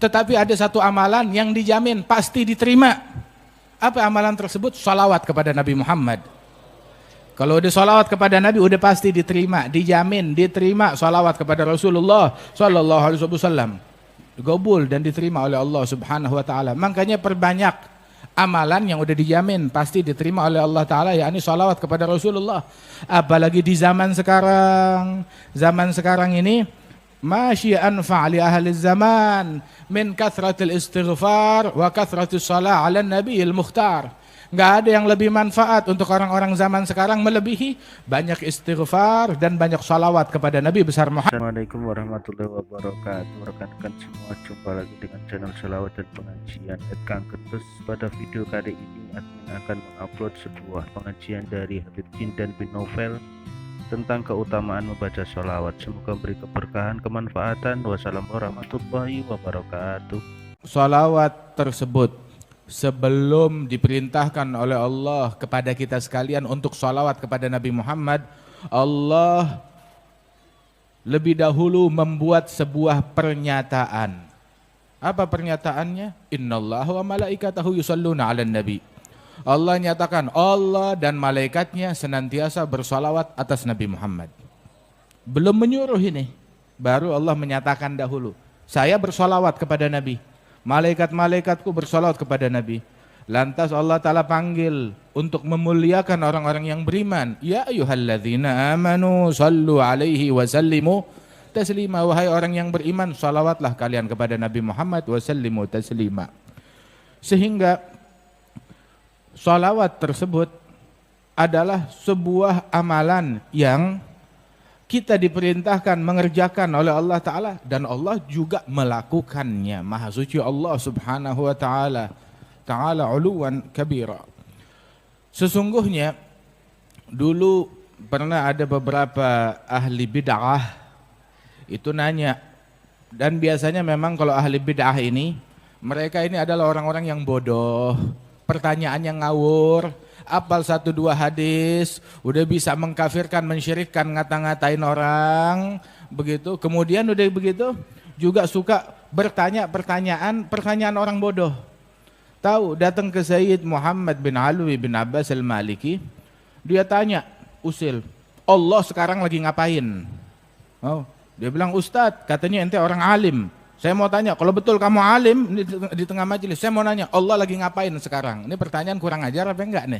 Tetapi ada satu amalan yang dijamin pasti diterima. Apa amalan tersebut? Sholawat kepada Nabi Muhammad. Kalau udah sholawat kepada Nabi udah pasti diterima, dijamin diterima sholawat kepada Rasulullah Sallallahu Alaihi Wasallam, gobul dan diterima oleh Allah Subhanahu Wa Taala. Makanya perbanyak amalan yang udah dijamin pasti diterima oleh Allah Taala, yakni sholawat kepada Rasulullah. Apalagi di zaman sekarang ini, masyi anfa' li ahli zaman min kathratil istighfar wa kathratis shalah ala nabiyil mukhtar. Nggak ada yang lebih manfaat untuk orang-orang zaman sekarang melebihi banyak istighfar dan banyak salawat kepada Nabi besar Muhammad. Assalamualaikum warahmatullahi wabarakatuh. Rekan-rekan semua, jumpa lagi dengan channel Selawat dan Pengajian Kang Ketus. Pada video kali ini admin akan mengupload sebuah pengajian dari Habib Jindan bin Novel tentang keutamaan membaca sholawat. Semoga memberi keberkahan, kemanfaatan. Wassalamualaikum warahmatullahi wabarakatuh. Sholawat tersebut sebelum diperintahkan oleh Allah kepada kita sekalian untuk sholawat kepada Nabi Muhammad, Allah lebih dahulu membuat sebuah pernyataan. Apa pernyataannya? Innallaha wa malaikatahu yusholluna 'alan nabi. Allah nyatakan Allah dan malaikatnya senantiasa bersolawat atas Nabi Muhammad. Belum menyuruh ini, baru Allah menyatakan dahulu, saya bersolawat kepada Nabi, malaikat-malaikatku bersolawat kepada Nabi. Lantas Allah Ta'ala panggil untuk memuliakan orang-orang yang beriman. Ya ayyuhalladzina amanu sallu alaihi wa sallimu taslima. Wahai orang yang beriman, salawatlah kalian kepada Nabi Muhammad wa sallimu taslima. Sehingga salawat tersebut adalah sebuah amalan yang kita diperintahkan mengerjakan oleh Allah Ta'ala, dan Allah juga melakukannya. Maha suci Allah Subhanahu Wa Ta'ala, Ta'ala uluwan kabira. Sesungguhnya dulu pernah ada beberapa ahli bid'ah itu nanya, dan biasanya memang kalau ahli bid'ah ini, mereka ini adalah orang-orang yang bodoh, pertanyaan yang ngawur, apal 1-2 hadis, udah bisa mengkafirkan, mensyirikkan, ngata-ngatain orang, begitu. Kemudian udah begitu juga suka bertanya pertanyaan orang bodoh. Tahu, datang ke Sayyid Muhammad bin Alwi bin Abbas al-Maliki, dia tanya, usil, Allah sekarang lagi ngapain? Oh, dia bilang, Ustadz, katanya ente orang alim. Saya mau tanya, kalau betul kamu alim di tengah majelis, saya mau nanya, Allah lagi ngapain sekarang? Ini pertanyaan kurang ajar apa enggak nih?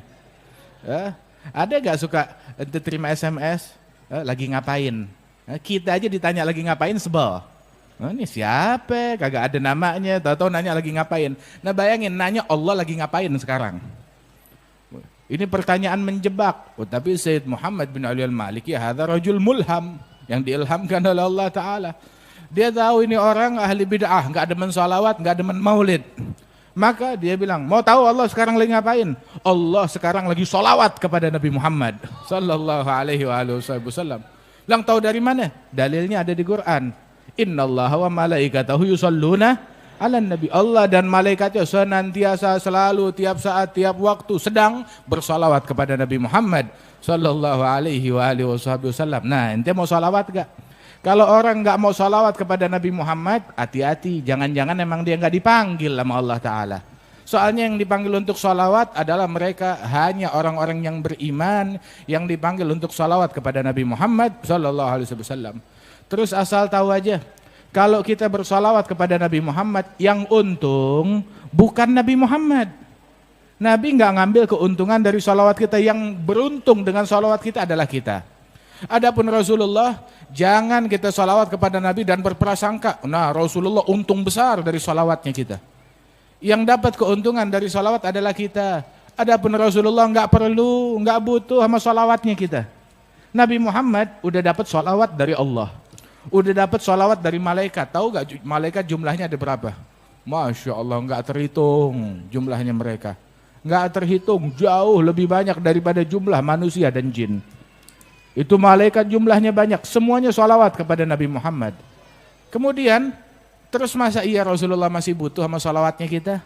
Ada gak suka terima SMS, lagi ngapain? Kita aja ditanya lagi ngapain sebel. Ini siapa? Kagak ada namanya, tahu-tahu nanya lagi ngapain. Nah bayangin, nanya Allah lagi ngapain sekarang? Ini pertanyaan menjebak. Tapi Sayyid Muhammad bin Ali al-Maliki, hadza rajul mulham, yang diilhamkan oleh Allah Ta'ala. Dia tahu ini orang ahli bid'ah, nggak demen sholawat, nggak demen maulid. Maka dia bilang, mau tahu Allah sekarang lagi ngapain? Allah sekarang lagi sholawat kepada Nabi Muhammad Sallallahu Alaihi Wasallam. Bilang, tahu dari mana? Dalilnya ada di Quran. Innallaha wa malaikatahu yusholluna 'alan nabi. Allah dan malaikatnya senantiasa selalu, tiap saat, tiap waktu sedang bersolawat kepada Nabi Muhammad Sallallahu Alaihi Wasallam. Nah, ente mau sholawat gak? Kalau orang nggak mau sholawat kepada Nabi Muhammad, hati-hati, jangan-jangan emang dia nggak dipanggil sama Allah Ta'ala. Soalnya yang dipanggil untuk sholawat adalah mereka hanya orang-orang yang beriman, yang dipanggil untuk sholawat kepada Nabi Muhammad Sallallahu Alaihi Wasallam. Terus asal tahu aja, kalau kita bersholawat kepada Nabi Muhammad, yang untung bukan Nabi Muhammad. Nabi nggak ngambil keuntungan dari sholawat kita, yang beruntung dengan sholawat kita adalah kita. Adapun Rasulullah, jangan kita sholawat kepada Nabi dan berprasangka, nah Rasulullah untung besar dari sholawatnya kita. Yang dapat keuntungan dari sholawat adalah kita. Adapun Rasulullah nggak perlu, nggak butuh sama sholawatnya kita. Nabi Muhammad udah dapat sholawat dari Allah, udah dapat sholawat dari malaikat. Tahu nggak malaikat jumlahnya ada berapa? Masya Allah, nggak terhitung jumlahnya mereka. Nggak terhitung, jauh lebih banyak daripada jumlah manusia dan jin. Itu malaikat jumlahnya banyak, semuanya sholawat kepada Nabi Muhammad. Kemudian, terus masa iya Rasulullah masih butuh sama sholawatnya kita?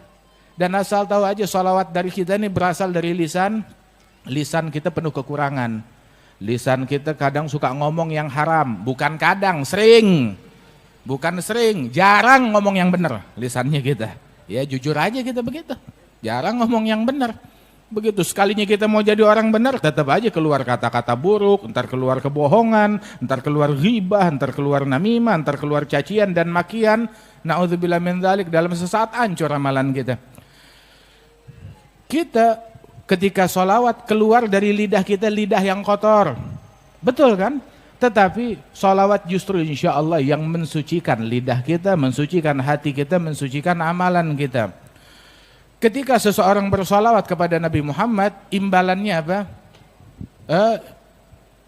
Dan asal tahu aja, sholawat dari kita ini berasal dari lisan. Lisan kita penuh kekurangan. Lisan kita kadang suka ngomong yang haram, bukan kadang, sering. Bukan sering, jarang ngomong yang benar lisannya kita. Ya jujur aja kita begitu. Jarang ngomong yang benar. Begitu sekalinya kita mau jadi orang benar, tetap aja keluar kata-kata buruk, ntar keluar kebohongan, ntar keluar ghibah, ntar keluar namimah, ntar keluar cacian dan makian. Na'udzubillah min dzalik, dalam sesaat hancur amalan kita. Kita ketika sholawat keluar dari lidah kita lidah yang kotor. Betul kan? Tetapi sholawat justru insya Allah yang mensucikan lidah kita, mensucikan hati kita, mensucikan amalan kita. Ketika seseorang bersolawat kepada Nabi Muhammad, imbalannya apa?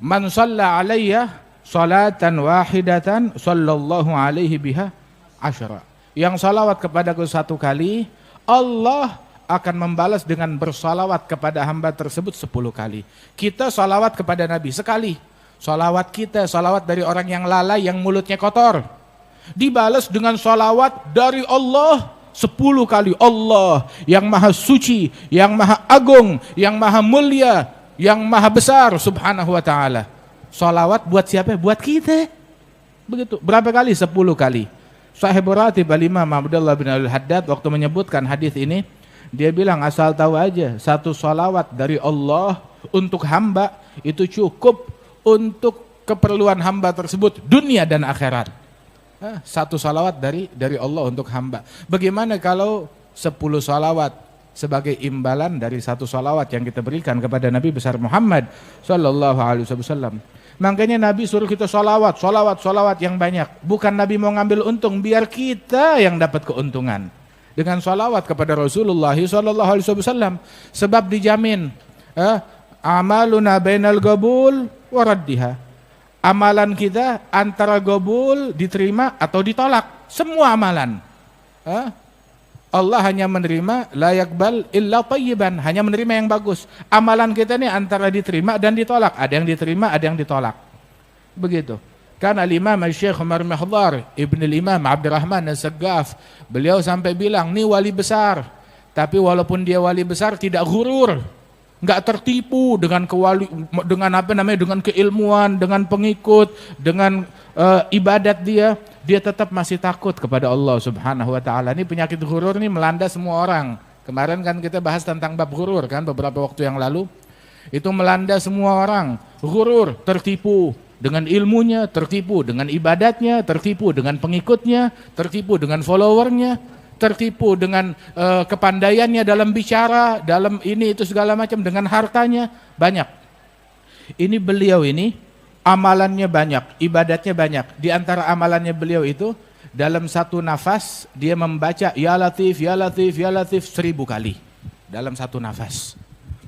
Man shalla alayya salatan wahidatan sallallahu alaihi biha asyara. Yang salawat kepadaku satu kali, Allah akan membalas dengan bersalawat kepada hamba tersebut 10 kali. Kita salawat kepada Nabi sekali. Salawat kita, salawat dari orang yang lalai, yang mulutnya kotor, dibalas dengan salawat dari Allah 10 kali. Allah yang maha suci, yang maha agung, yang maha mulia, yang maha besar subhanahu wa ta'ala. Salawat buat siapa? Buat kita. Begitu. Berapa kali? 10 kali. Sahibul Ratib Al-Imam Abdullah bin Al-Haddad waktu menyebutkan hadis ini, dia bilang asal tahu aja, satu salawat dari Allah untuk hamba itu cukup untuk keperluan hamba tersebut dunia dan akhirat. Satu salawat dari Allah untuk hamba. Bagaimana kalau 10 salawat sebagai imbalan dari satu salawat yang kita berikan kepada Nabi besar Muhammad sallallahu alaihi wasallam. Makanya Nabi suruh kita salawat yang banyak. Bukan Nabi mau ngambil untung, biar kita yang dapat keuntungan dengan salawat kepada Rasulullah sallallahu alaihi wasallam. Sebab dijamin amaluna bainal qabul wa raddiha. Amalan kita antara gobul, diterima atau ditolak. Semua amalan. Allah hanya menerima la yaqbal illa thayyiban, hanya menerima yang bagus. Amalan kita ini antara diterima dan ditolak. Ada yang diterima, ada yang ditolak. Begitu. Kan al-Imam Syekh Umar Mahdhar Ibn al-Imam Abdurrahman As-Saggaf, beliau sampai bilang, "Ini wali besar, tapi walaupun dia wali besar tidak ghurur." Enggak tertipu dengan dengan keilmuan, dengan pengikut, dengan ibadat dia tetap masih takut kepada Allah Subhanahu wa taala. Ini penyakit ghurur ini melanda semua orang. Kemarin kan kita bahas tentang bab ghurur kan beberapa waktu yang lalu. Itu melanda semua orang. Ghurur, tertipu dengan ilmunya, tertipu dengan ibadatnya, tertipu dengan pengikutnya, tertipu dengan followernya, tertipu dengan kepandaiannya dalam bicara, dalam ini itu segala macam, dengan hartanya banyak. Ini beliau ini amalannya banyak, ibadatnya banyak. Di antara amalannya beliau itu dalam satu nafas dia membaca ya latif ya latif ya latif 1000 kali dalam satu nafas.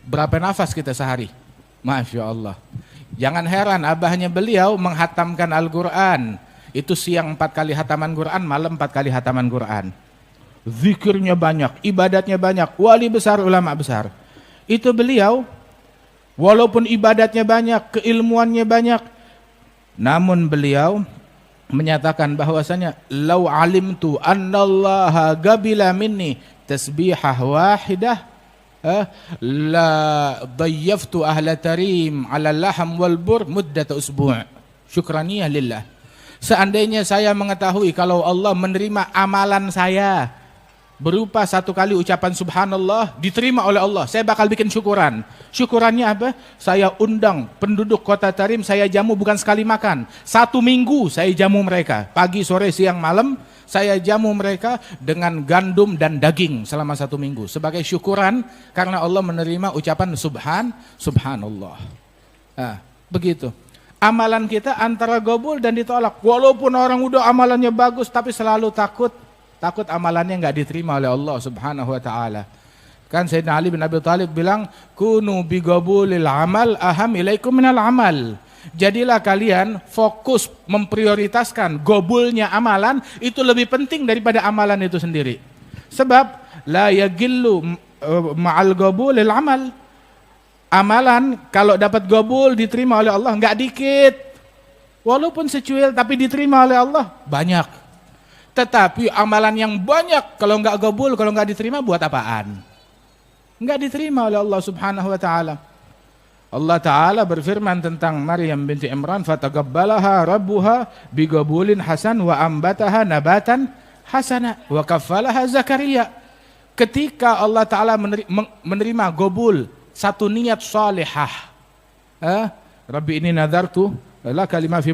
Berapa nafas kita sehari? Masya Allah. Jangan heran abahnya beliau menghatamkan Al-Quran. Itu siang 4 kali hataman Quran, malam 4 kali hataman Quran. Zikirnya banyak, ibadatnya banyak, wali besar, ulama besar. Itu beliau, walaupun ibadatnya banyak, keilmuannya banyak, namun beliau menyatakan bahwasanya lau alimtu annallaha gabila minni tasbihah wahidah la dayyaftu ahla tarim ala laham wal bur muddat usbu'. Syukraniyah lillah. Seandainya saya mengetahui kalau Allah menerima amalan saya berupa 1 kali ucapan subhanallah diterima oleh Allah, saya bakal bikin syukuran. Syukurannya apa? Saya undang penduduk kota Tarim, saya jamu bukan sekali makan. 1 minggu saya jamu mereka. Pagi, sore, siang, malam saya jamu mereka dengan gandum dan daging selama 1 minggu. Sebagai syukuran karena Allah menerima ucapan subhanallah. Nah, begitu. Amalan kita antara gobul dan ditolak. Walaupun orang udah amalannya bagus tapi selalu takut amalannya enggak diterima oleh Allah Subhanahu wa taala. Kan Sayyidina Ali bin Abi Thalib bilang, "Kunu bi qabulil amal aham ilaikum minal amal." Jadilah kalian fokus memprioritaskan gobulnya amalan itu lebih penting daripada amalan itu sendiri. Sebab la yagillu ma'al gobulil amal. Amalan kalau dapat gobul diterima oleh Allah enggak dikit. Walaupun secuil tapi diterima oleh Allah banyak. Tetapi amalan yang banyak kalau enggak gabul, kalau enggak diterima buat apaan? Enggak diterima oleh Allah Subhanahu wa taala. Allah Ta'ala berfirman tentang Maryam binti Imran, fataqabbalaha rabbuha bigabulin hasan wa ambataha nabatan hasana wa kaffalaha Zakaria. Ketika Allah Ta'ala menerima gobul, satu niat salihah, Rabbi ini nadartu laka lima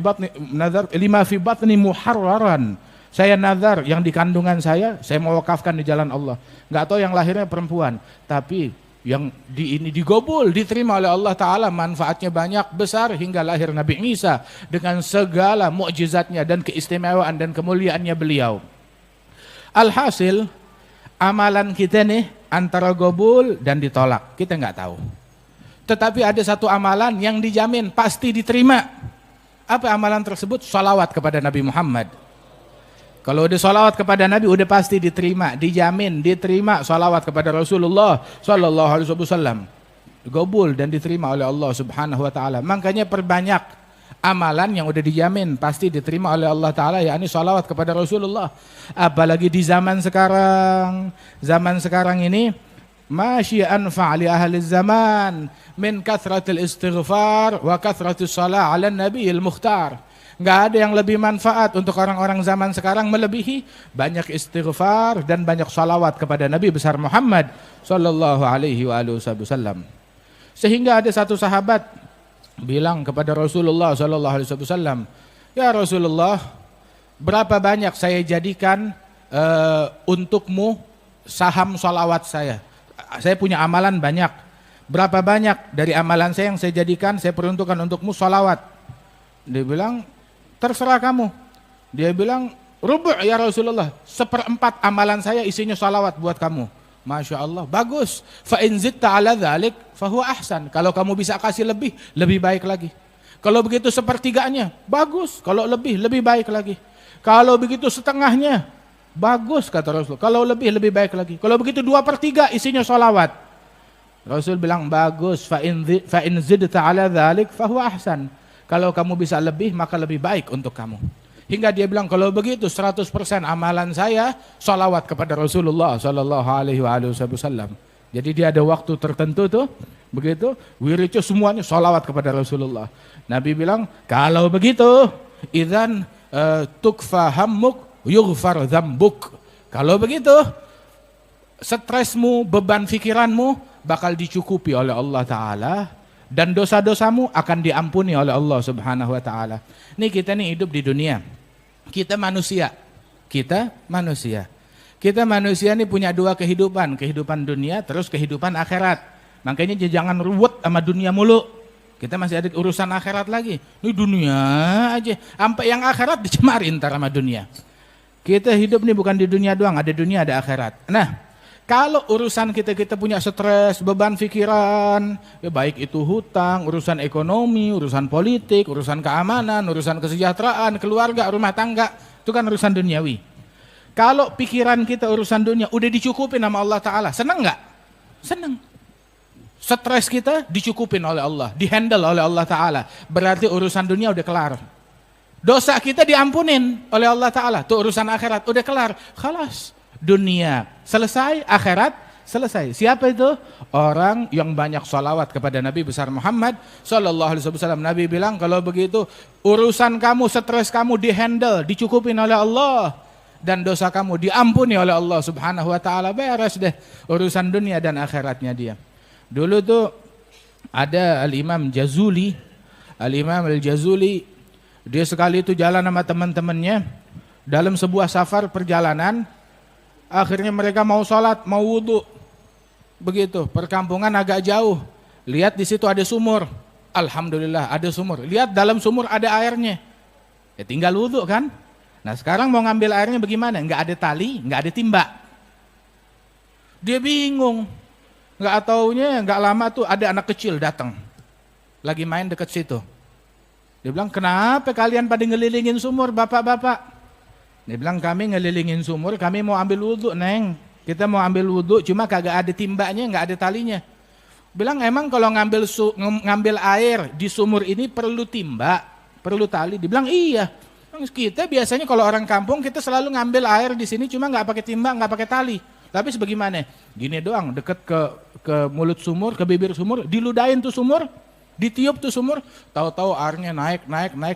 fi batni muharraran. Saya nazar yang di kandungan saya mau wakafkan di jalan Allah. Enggak tahu yang lahirnya perempuan, tapi yang ini digobul, diterima oleh Allah Ta'ala, manfaatnya banyak, besar, hingga lahir Nabi Isa dengan segala mukjizatnya dan keistimewaan dan kemuliaannya beliau. Alhasil, amalan kita nih antara gobul dan ditolak, kita nggak tahu. Tetapi ada satu amalan yang dijamin pasti diterima. Apa amalan tersebut? Sholawat kepada Nabi Muhammad. Kalau udah sholawat kepada Nabi udah pasti diterima, dijamin diterima sholawat kepada Rasulullah Sallallahu Alaihi Wasallam, gobul dan diterima oleh Allah Subhanahu Wa Taala. Makanya perbanyak amalan yang udah dijamin pasti diterima oleh Allah Taala, yakni sholawat kepada Rasulullah. Apalagi di zaman sekarang ini, masyi'an fa'li ahli zaman min kathratil istighfar wa kathratis salah ala nabiyil mukhtar. Nggak ada yang lebih manfaat untuk orang-orang zaman sekarang melebihi banyak istighfar dan banyak salawat kepada Nabi besar Muhammad sallallahu alaihi wasallam. Sehingga ada satu sahabat bilang kepada Rasulullah sallallahu alaihi wasallam, "Ya Rasulullah, berapa banyak saya jadikan untukmu saham salawat saya? Saya punya amalan banyak. Berapa banyak dari amalan saya yang saya jadikan, saya peruntukkan untukmu salawat?" Dia bilang, "Terserah kamu." Dia bilang, "Rubu' ya Rasulullah, 1/4 amalan saya isinya salawat buat kamu." Masya Allah, bagus. Fa in zidta ala dzalik fahuwa ahsan. Kalau kamu bisa kasih lebih baik lagi. Kalau begitu 1/3-nya, bagus. Kalau lebih baik lagi. Kalau begitu setengahnya, bagus kata Rasul. Kalau lebih baik lagi. Kalau begitu 2/3 isinya salawat. Rasul bilang, bagus. Fa in zidta ala dzalik fahuwa ahsan. Kalau kamu bisa lebih, maka lebih baik untuk kamu. Hingga dia bilang, kalau begitu 100% amalan saya sholawat kepada Rasulullah Sallallahu Alaihi Wasallam. Jadi dia ada waktu tertentu tuh, begitu, wiridnya semuanya sholawat kepada Rasulullah. Nabi bilang, kalau begitu, idzan tukfa hammuk yughfar dzambuk. Kalau begitu, stresmu, beban pikiranmu bakal dicukupi oleh Allah Ta'ala. Dan dosa-dosamu akan diampuni oleh Allah Subhanahu Wa Ta'ala. Nih kita nih hidup di dunia. Kita manusia nih punya dua kehidupan. Kehidupan dunia terus kehidupan akhirat. Makanya jangan ruwet sama dunia mulu. Kita masih ada urusan akhirat lagi. Ini dunia aja. Sampai yang akhirat dicemarin ntar sama dunia. Kita hidup nih bukan di dunia doang. Ada dunia ada akhirat. Nah, kalau urusan kita punya stres, beban pikiran, ya baik itu hutang, urusan ekonomi, urusan politik, urusan keamanan, urusan kesejahteraan, keluarga, rumah tangga, itu kan urusan duniawi. Kalau pikiran kita urusan dunia udah dicukupin sama Allah Ta'ala, senang nggak? Senang. Stres kita dicukupin oleh Allah, dihandle oleh Allah Ta'ala, berarti urusan dunia udah kelar. Dosa kita diampunin oleh Allah Ta'ala, tuh urusan akhirat udah kelar, khalas. Dunia selesai, akhirat selesai. Siapa itu? Orang yang banyak salawat kepada Nabi besar Muhammad Sallallahu Alaihi Wasallam. Nabi bilang, kalau begitu urusan kamu, stres kamu dihandle, dicukupin oleh Allah, dan dosa kamu diampuni oleh Allah Subhanahu Wa Taala. Beres deh urusan dunia dan akhiratnya dia. Dulu tuh ada Al-Imam Jazuli. Al-Imam Al-Jazuli, dia sekali itu jalan sama teman-temannya dalam sebuah safar perjalanan. Akhirnya mereka mau sholat, mau wudhu. Begitu, perkampungan agak jauh. Lihat di situ ada sumur. Alhamdulillah ada sumur. Lihat dalam sumur ada airnya. Ya tinggal wudhu kan. Nah sekarang mau ngambil airnya bagaimana? Nggak ada tali, nggak ada timba. Dia bingung. Nggak taunya, nggak lama tuh ada anak kecil datang. Lagi main deket situ. Dia bilang, kenapa kalian pada ngelilingin sumur bapak-bapak? Dia bilang, kami ngelilingin sumur, kami mau ambil wudhu, Neng. Kita mau ambil wudhu, cuma kagak ada timbanya, nggak ada talinya. Bilang, emang kalau ngambil air di sumur ini perlu timba, perlu tali? Dia bilang, iya. Kita biasanya kalau orang kampung, kita selalu ngambil air di sini, cuma nggak pakai timba, nggak pakai tali. Tapi sebagaimana? Gini doang, deket ke mulut sumur, ke bibir sumur, diludahin tuh sumur, Ditiup tuh sumur, tahu-tahu airnya naik,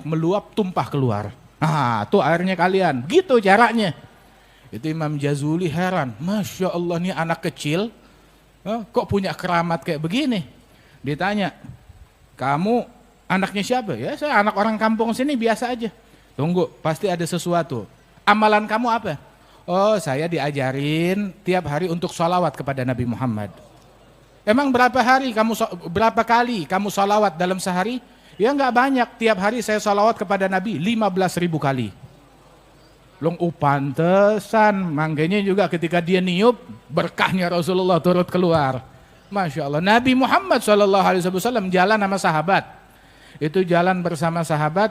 meluap, tumpah keluar. Nah, tuh airnya kalian. Gitu caranya. Itu Imam Jazuli heran. Masya Allah, nih anak kecil, kok punya keramat kayak begini? Ditanya, kamu anaknya siapa? Ya saya anak orang kampung sini biasa aja. Tunggu, pasti ada sesuatu. Amalan kamu apa? Oh, saya diajarin tiap hari untuk sholawat kepada Nabi Muhammad. Emang berapa kali kamu sholawat dalam sehari? Ya nggak banyak, tiap hari saya sholawat kepada Nabi 15.000 kali. Long pantesan, makanya juga ketika dia niup, berkahnya Rasulullah turut keluar. Masya Allah, Nabi Muhammad SAW jalan sama sahabat. Itu jalan bersama sahabat,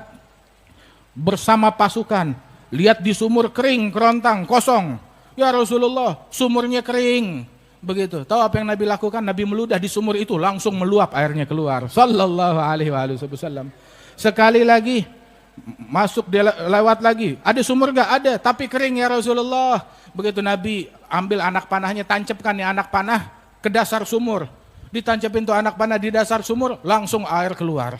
bersama pasukan. Lihat di sumur kering, kerontang, kosong. Ya Rasulullah, sumurnya kering. Begitu. Tahu apa yang Nabi lakukan? Nabi meludah di sumur itu, langsung meluap airnya keluar. Sallallahu alaihi wasallam. Sekali lagi masuk dia lewat lagi. Ada sumur enggak? Ada, tapi kering ya Rasulullah. Begitu Nabi ambil anak panahnya, tancapkan nih anak panah ke dasar sumur. Ditancapin tuh anak panah di dasar sumur, langsung air keluar.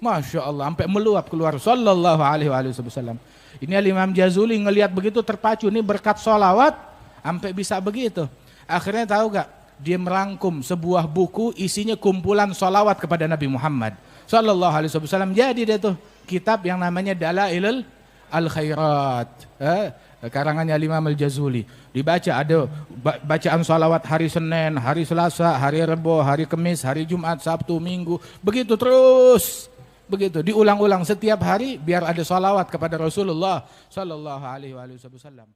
Masya Allah, sampai meluap keluar. Sallallahu alaihi wasallam. Ini Imam Jazuli ngelihat begitu terpacu, ini berkat sholawat sampai bisa begitu. Akhirnya tahu gak? Dia merangkum sebuah buku isinya kumpulan sholawat kepada Nabi Muhammad Sallallahu alaihi wasallam. Jadi dia tuh kitab yang namanya Dalailul Al-Khairat, karangannya Imam Al-Jazuli. Dibaca, ada bacaan sholawat hari Senin, hari Selasa, hari Rebo, hari Kamis, hari Jumat, Sabtu, Minggu. Begitu terus. Begitu diulang-ulang setiap hari biar ada sholawat kepada Rasulullah Sallallahu alaihi wasallam.